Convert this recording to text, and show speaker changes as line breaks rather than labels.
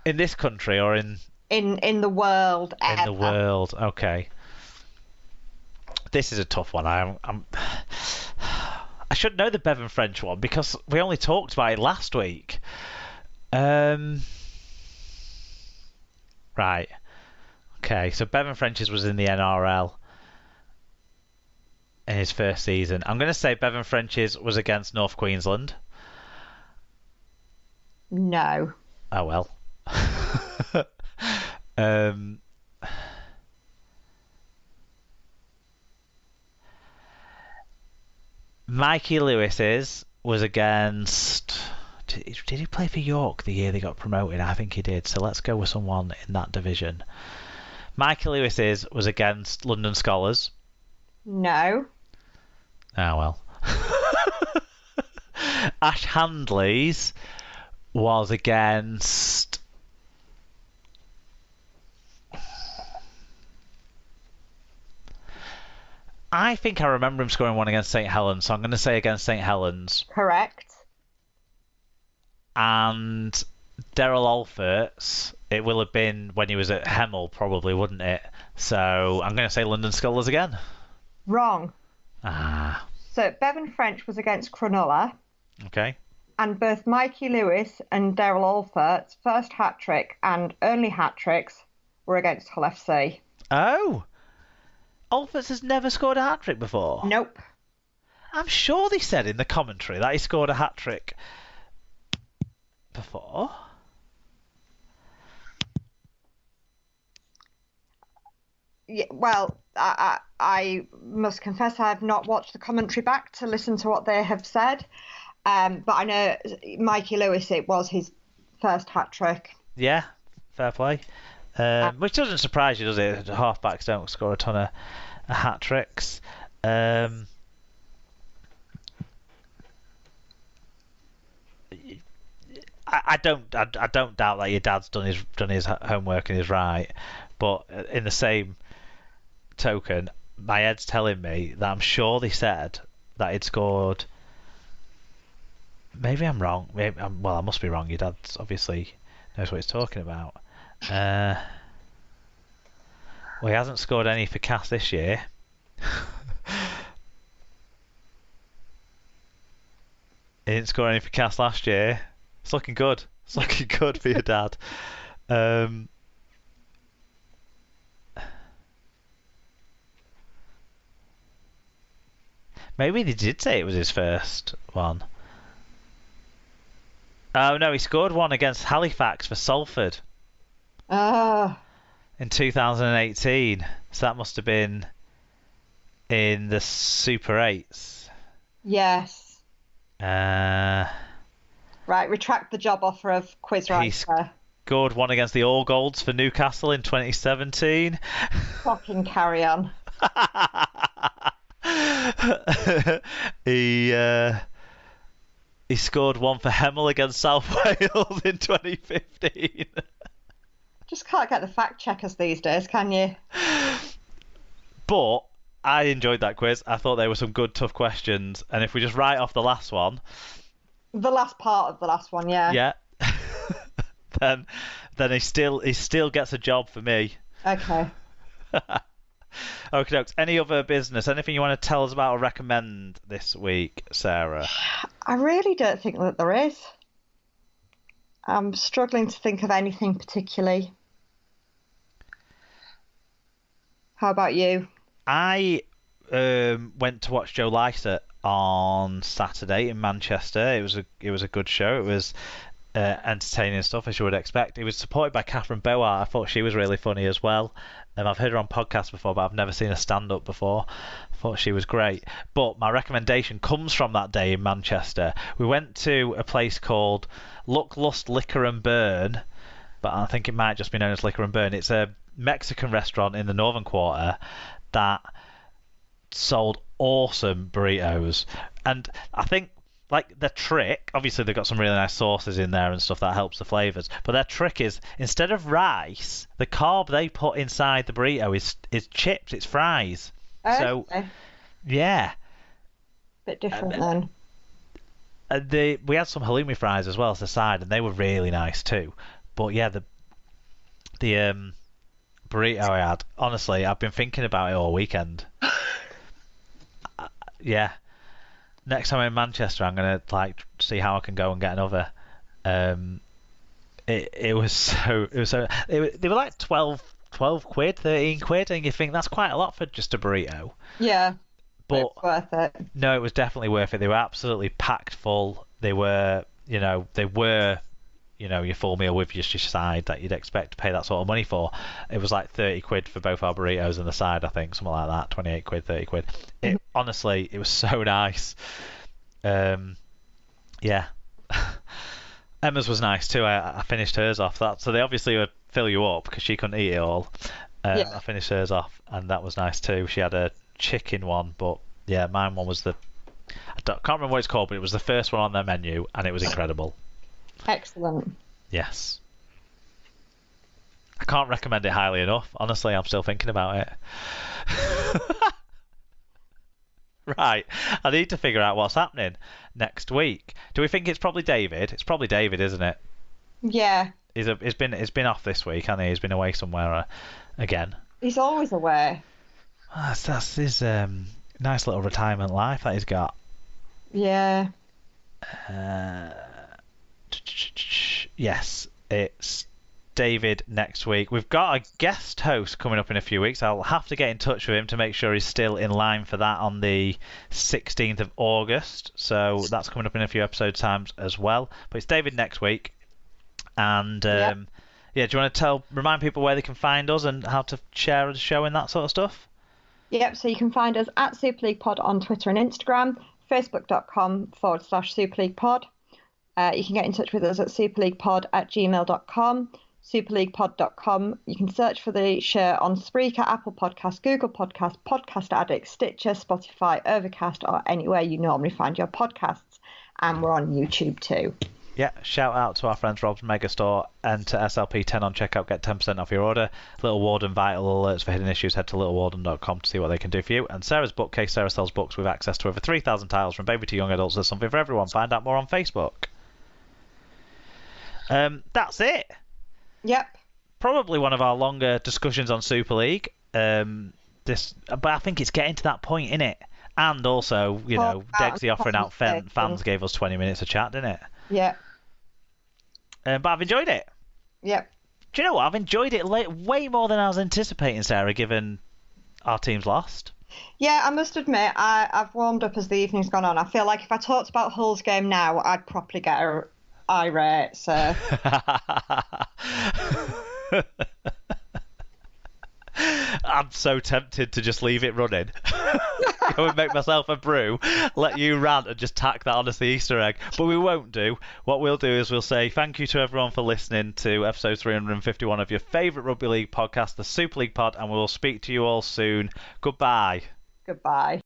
In this country or in
the world ever.
in the world? Okay. This is a tough one. I should know the Bevan French one because we only talked about it last week. Right. Okay, so Bevan French's was in the NRL in his first season. I'm going to say Bevan French's was against North Queensland.
No.
Oh well. Mikey Lewis's was against. Did he play for York the year they got promoted? I think he did. So let's go with someone in that division. Mikey Lewis's was against London Scholars.
No.
Oh well. Ash Handley's was against. I think I remember him scoring one against St Helens, so I'm going to say against St Helens.
Correct.
And Daryl Alfert's, it will have been when he was at Hemel, probably, wouldn't it? So I'm going to say London Scholars again.
Wrong.
Ah.
So Bevan French was against Cronulla.
Okay.
And both Mikey Lewis and Daryl Alfert's first hat-trick and only hat-tricks were against Hull FC.
Oh! Alfert's has never scored a hat-trick before?
Nope.
I'm sure they said in the commentary that he scored a hat-trick before.
Yeah, well, I must confess I have not watched the commentary back to listen to what they have said. But I know Mikey Lewis, it was his first hat-trick.
Yeah, fair play. Which doesn't surprise you, does it? Halfbacks don't score a ton of hat-tricks. I don't doubt that your dad's done his homework and is right, but in the same token, my head's telling me that I'm sure they said that he'd scored. Maybe I'm wrong. Well, I must be wrong. Your dad obviously knows what he's talking about. Well, he hasn't scored any for Cass this year. He didn't score any for Cass last year. It's looking good. It's looking good for your dad. Maybe they did say it was his first one. Oh no, he scored one against Halifax for Salford. In 2018. So that must have been in the Super 8s.
Yes.
Right,
retract the job offer of quiz writer.
He scored one against the All Golds for Newcastle in 2017.
Fucking carry on.
He scored one for Hemel against South Wales in 2015.
Just can't get the fact checkers these days, can you?
But I enjoyed that quiz. I thought there were some good, tough questions. And if we just write off the last one...
The last part of the last one, yeah.
Yeah. then he still gets a job for me.
Okay.
Okay, dokes. Any other business? Anything you want to tell us about or recommend this week, Sarah?
I really don't think that there is. I'm struggling to think of anything particularly. How about you?
I went to watch Joe Lycett on Saturday in Manchester. It was a good show. It was entertaining stuff, as you would expect. It was supported by Catherine Boart. I thought she was really funny as well. I've heard her on podcasts before, but I've never seen her stand up before. I thought she was great. But my recommendation comes from that day in Manchester. We went to a place called Look, Lust, Liquor and Burn, but I think it might just be known as Liquor and Burn. It's a Mexican restaurant in the Northern Quarter that sold awesome burritos. And I think, like, the trick, obviously they've got some really nice sauces in there and stuff that helps the flavours, but their trick is, instead of rice, the carb they put inside the burrito is chips, it's fries.
Okay.
So, yeah.
Bit different then.
We had some halloumi fries as well as the side, and they were really nice too. But yeah, the The burrito I had. Honestly, I've been thinking about it all weekend. Yeah. Next time I'm in Manchester, I'm gonna like see how I can go and get another. It was so they were like 12 quid, 13 quid, and you think that's quite a lot for just a burrito.
Yeah.
But
it's worth it.
No, it was definitely worth it. They were absolutely packed full. They were, your full meal with just your side that you'd expect to pay that sort of money for. It was like 30 quid for both our burritos and the side, I think, something like that. 28 quid, 30 quid. Honestly, it was so nice. Yeah. Emma's was nice too. I finished hers off. So they obviously would fill you up because she couldn't eat it all.
Yeah.
I finished hers off, and that was nice too. She had a chicken one, but yeah, mine one was can't remember what it's called, but it was the first one on their menu, and it was incredible.
Excellent.
Yes. I can't recommend it highly enough. Honestly, I'm still thinking about it. Right. I need to figure out what's happening next week. Do we think it's probably David? It's probably David, isn't it?
Yeah.
He's been off this week, hasn't he? He's been away somewhere again.
He's always away.
That's his nice little retirement life that he's got.
Yeah.
Yes, it's David next week. We've got a guest host coming up in a few weeks. I'll have to get in touch with him to make sure he's still in line for that on the 16th of August. So that's coming up in a few episode times as well. But it's David next week. And yeah, do you want to remind people where they can find us and how to share the show and that sort of stuff?
Yep, so you can find us at Super League Pod on Twitter and Instagram, facebook.com/Super League Pod. You can get in touch with us at superleaguepod@gmail.com, superleaguepod.com. You can search for the show on Spreaker, Apple Podcasts, Google Podcasts, Podcast Addict, Stitcher, Spotify, Overcast, or anywhere you normally find your podcasts. And we're on YouTube too.
Yeah, shout out to our friends Rob's Megastore. Enter SLP10 on checkout, get 10% off your order. Little Warden Vital Alerts for hidden issues. Head to littlewarden.com to see what they can do for you. And Sarah's bookcase. Sarah sells books with access to over 3,000 titles from baby to young adults. There's something for everyone. Find out more on Facebook. That's it.
Yep.
Probably one of our longer discussions on Super League. But I think it's getting to that point, innit? And also, Degsy offering out fans gave us 20 minutes of chat, didn't it?
Yeah.
But I've enjoyed it.
Yep.
Do you know what? I've enjoyed it way more than I was anticipating, Sarah, given our team's lost.
Yeah, I must admit, I've warmed up as the evening's gone on. I feel like if I talked about Hull's game now, I'd properly get irate, so...
I'm so tempted to just leave it running. Go and make myself a brew, let you rant and just tack that on as the Easter egg. But we won't do. What we'll do is we'll say thank you to everyone for listening to episode 351 of your favourite rugby league podcast, the Super League Pod, and we'll speak to you all soon. Goodbye.
Goodbye.